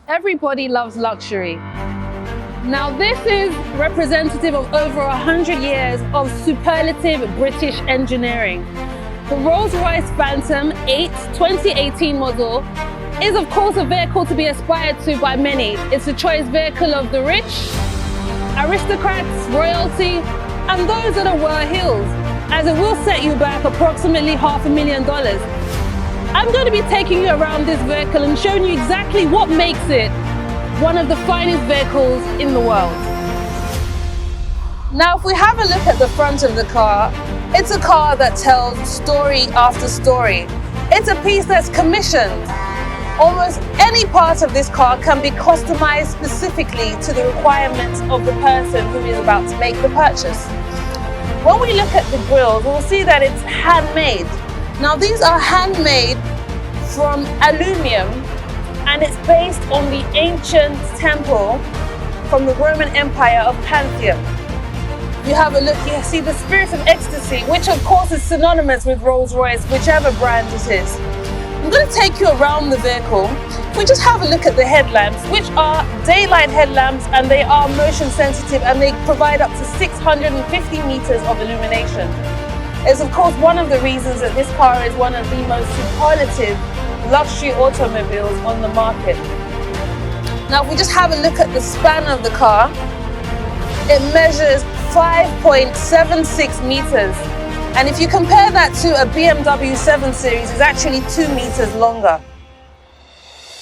Everybody loves luxury. Now this is representative of over 100 years of superlative British engineering. The Rolls Royce Phantom 8 2018 model is of course a vehicle to be aspired to by many. It's a choice vehicle of the rich, aristocrats, royalty, and those that are well heeled, as it will set you back approximately $500,000. I'm going to be taking you around this vehicle and showing you exactly what makes it one of the finest vehicles in the world. Now, if we have a look at the front of the car, it's a car that tells story after story. It's a piece that's commissioned. Almost any part of this car can be customized specifically to the requirements of the person who is about to make the purchase. When we look at the grills, we'll see that it's handmade. Now these are handmade from aluminium, and it's based on the ancient temple from the Roman Empire of Pantheon. You have a look, you see the Spirit of Ecstasy, which of course is synonymous with Rolls-Royce, whichever brand it is. I'm going to take you around the vehicle. We just have a look at the headlamps, which are daylight headlamps, and they are motion sensitive, and they provide up to 650 meters of illumination. It's of course one of the reasons that this car is one of the most superlative luxury automobiles on the market. Now if we just have a look at the span of the car, it measures 5.76 meters. And if you compare that to a BMW 7 Series, it's actually 2 meters longer.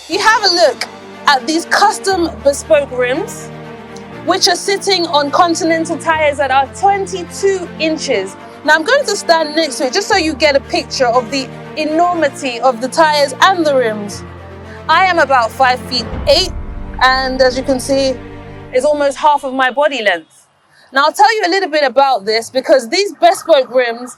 You have a look at these custom bespoke rims, which are sitting on Continental tires that are 22 inches. Now I'm going to stand next to it just so you get a picture of the enormity of the tires and the rims. I am about 5'8", and as you can see, it's almost half of my body length. Now I'll tell you a little bit about this, because these bespoke rims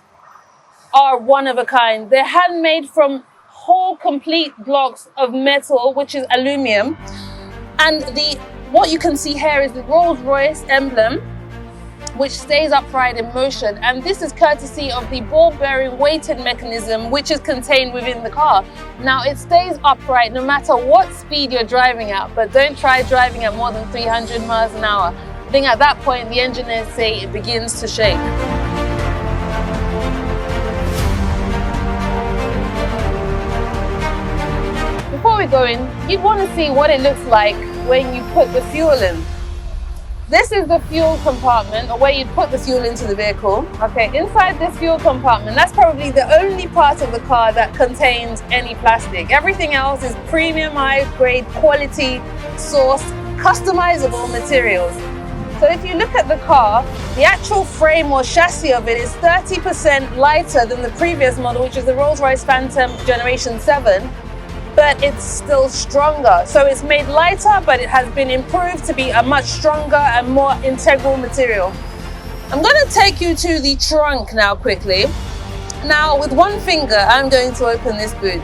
are one of a kind. They're handmade from whole complete blocks of metal, which is aluminium. And what you can see here is the Rolls Royce emblem, which stays upright in motion, and this is courtesy of the ball bearing weighted mechanism which is contained within the car. Now it stays upright no matter what speed you're driving at, but don't try driving at more than 300 miles an hour. I think at that point the engineers say it begins to shake. Before we go in, you'd want to see what it looks like when you put the fuel in. This is the fuel compartment, or where you'd put the fuel into the vehicle. Okay, inside this fuel compartment, that's probably the only part of the car that contains any plastic. Everything else is premium, high-grade, quality, sourced, customizable materials. So if you look at the car, the actual frame or chassis of it is 30% lighter than the previous model, which is the Rolls Royce Phantom Generation 7. But it's still stronger. So it's made lighter, but it has been improved to be a much stronger and more integral material. I'm going to take you to the trunk now quickly. Now with one finger, I'm going to open this boot.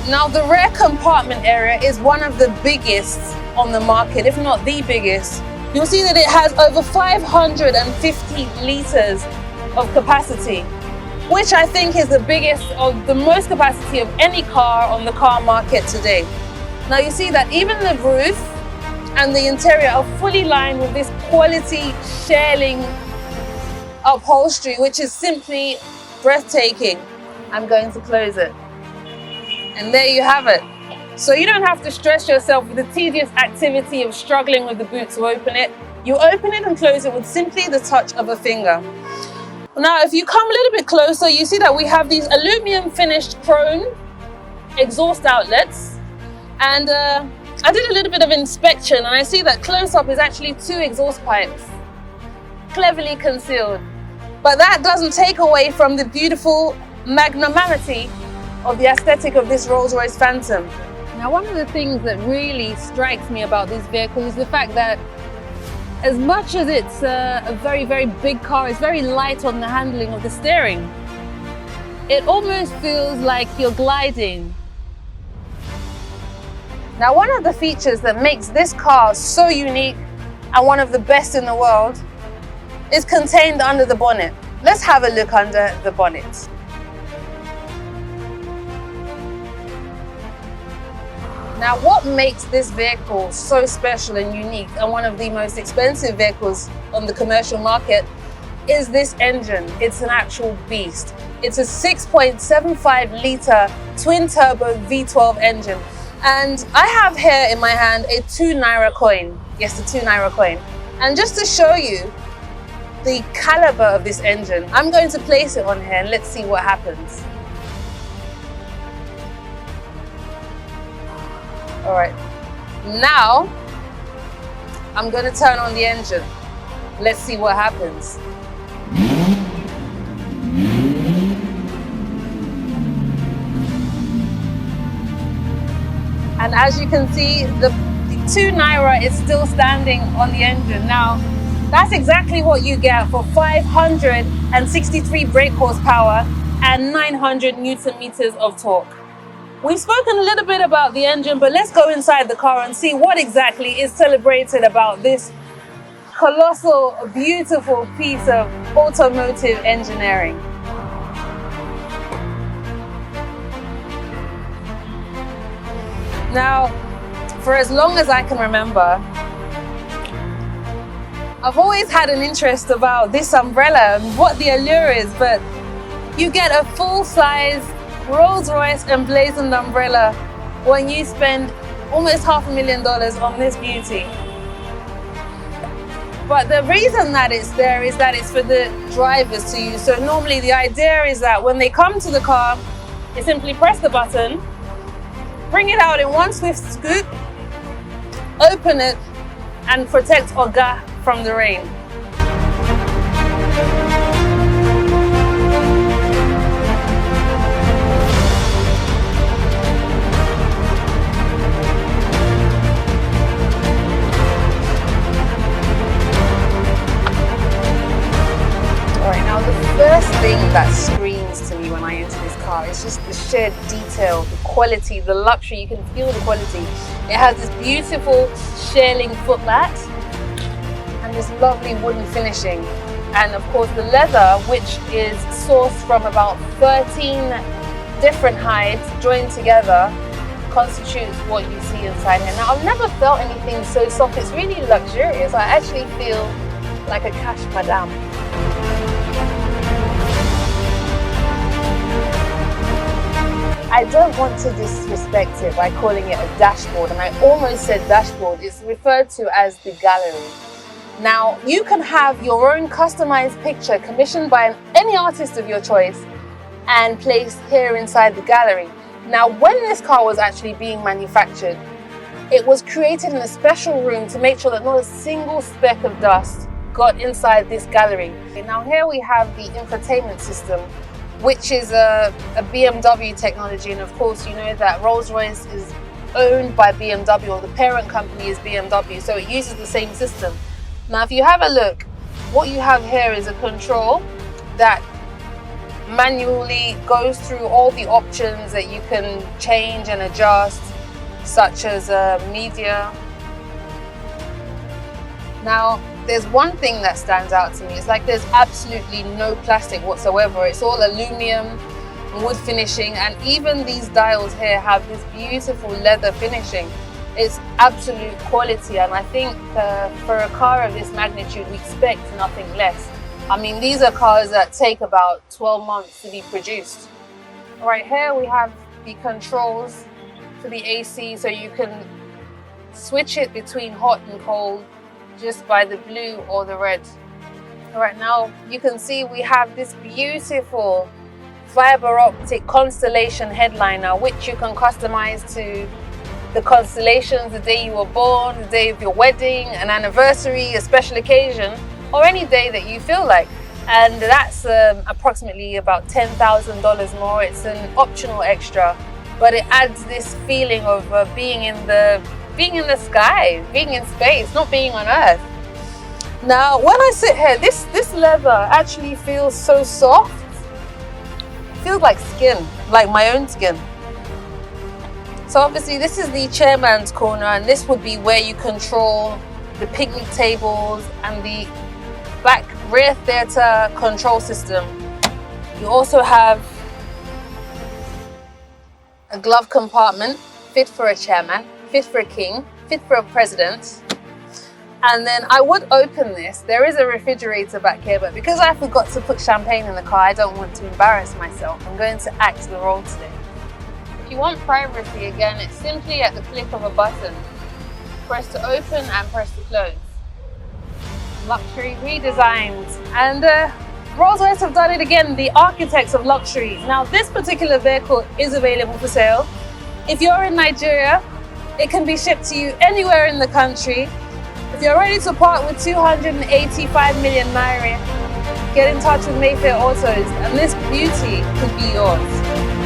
Now the rear compartment area is one of the biggest on the market, if not the biggest. You'll see that it has over 550 liters of capacity, which I think is the biggest of the most capacity of any car on the car market today. Now you see that even the roof and the interior are fully lined with this quality shearling upholstery, which is simply breathtaking. I'm going to close it. And there you have it. So you don't have to stress yourself with the tedious activity of struggling with the boot to open it. You open it and close it with simply the touch of a finger. Now, if you come a little bit closer, you see that we have these aluminum finished chrome exhaust outlets. And I did a little bit of inspection, and I see that close up is actually 2 exhaust pipes, cleverly concealed. But that doesn't take away from the beautiful magnanimity of the aesthetic of this Rolls Royce Phantom. Now, one of the things that really strikes me about this vehicle is the fact that as much as it's a very, very big car, it's very light on the handling of the steering. It almost feels like you're gliding. Now, one of the features that makes this car so unique and one of the best in the world is contained under the bonnet. Let's have a look under the bonnet. Now, what makes this vehicle so special and unique and one of the most expensive vehicles on the commercial market is this engine. It's an actual beast. It's a 6.75 litre twin turbo V12 engine. And I have here in my hand a 2 naira coin. Yes, the 2 naira coin. And just to show you the caliber of this engine, I'm going to place it on here and let's see what happens. All right, now I'm going to turn on the engine. Let's see what happens. And as you can see, the 2 naira is still standing on the engine. Now, that's exactly what you get for 563 brake horsepower and 900 Newton meters of torque. We've spoken a little bit about the engine, but let's go inside the car and see what exactly is celebrated about this colossal, beautiful piece of automotive engineering. Now, for as long as I can remember, I've always had an interest about this umbrella and what the allure is, but you get a full-size Rolls Royce emblazoned umbrella when you spend almost $500,000 on this beauty. But the reason that it's there is that it's for the drivers to use. So normally the idea is that when they come to the car, they simply press the button, bring it out in one swift scoop, open it, and protect Oga from the rain. First thing that screams to me when I enter this car is just the sheer detail, the quality, the luxury. You can feel the quality. It has this beautiful shearling footlat and this lovely wooden finishing, and of course the leather, which is sourced from about 13 different hides joined together, constitutes what you see inside here. Now, I've never felt anything so soft. It's really luxurious. I actually feel like a cash madame. I don't want to disrespect it by calling it a dashboard, and I almost said dashboard. It's referred to as the gallery. Now, you can have your own customized picture commissioned by any artist of your choice and placed here inside the gallery. Now, when this car was actually being manufactured, it was created in a special room to make sure that not a single speck of dust got inside this gallery. Now, here we have the infotainment system, which is a BMW technology, and of course you know that Rolls Royce is owned by BMW, or the parent company is BMW, so it uses the same system. Now, if you have a look, what you have here is a control that manually goes through all the options that you can change and adjust, such as media. Now, there's one thing that stands out to me. It's like there's absolutely no plastic whatsoever. It's all aluminum, wood finishing, and even these dials here have this beautiful leather finishing. It's absolute quality, and I think for a car of this magnitude, we expect nothing less. I mean, these are cars that take about 12 months to be produced. Right here we have the controls for the AC, so you can switch it between hot and cold just by the blue or the red. Right now you can see we have this beautiful fiber optic constellation headliner, which you can customize to the constellations, the day you were born, the day of your wedding, an anniversary, a special occasion, or any day that you feel like. And that's approximately about $10,000 more. It's an optional extra, but it adds this feeling of being in the sky, being in space, not being on Earth. Now, when I sit here, this leather actually feels so soft. It feels like skin, like my own skin. So obviously this is the chairman's corner, and this would be where you control the picnic tables and the back rear theatre control system. You also have a glove compartment fit for a chairman, fit for a king, fit for a president. And then I would open this. There is a refrigerator back here, but because I forgot to put champagne in the car, I don't want to embarrass myself. I'm going to act the role today. If you want privacy, again, it's simply at the click of a button. Press to open and press to close. Luxury redesigned. And Rolls Royce have done it again, the architects of luxury. Now, this particular vehicle is available for sale. If you're in Nigeria, it can be shipped to you anywhere in the country. If you're ready to part with 285 million naira, get in touch with Mayfair Autos and this beauty could be yours.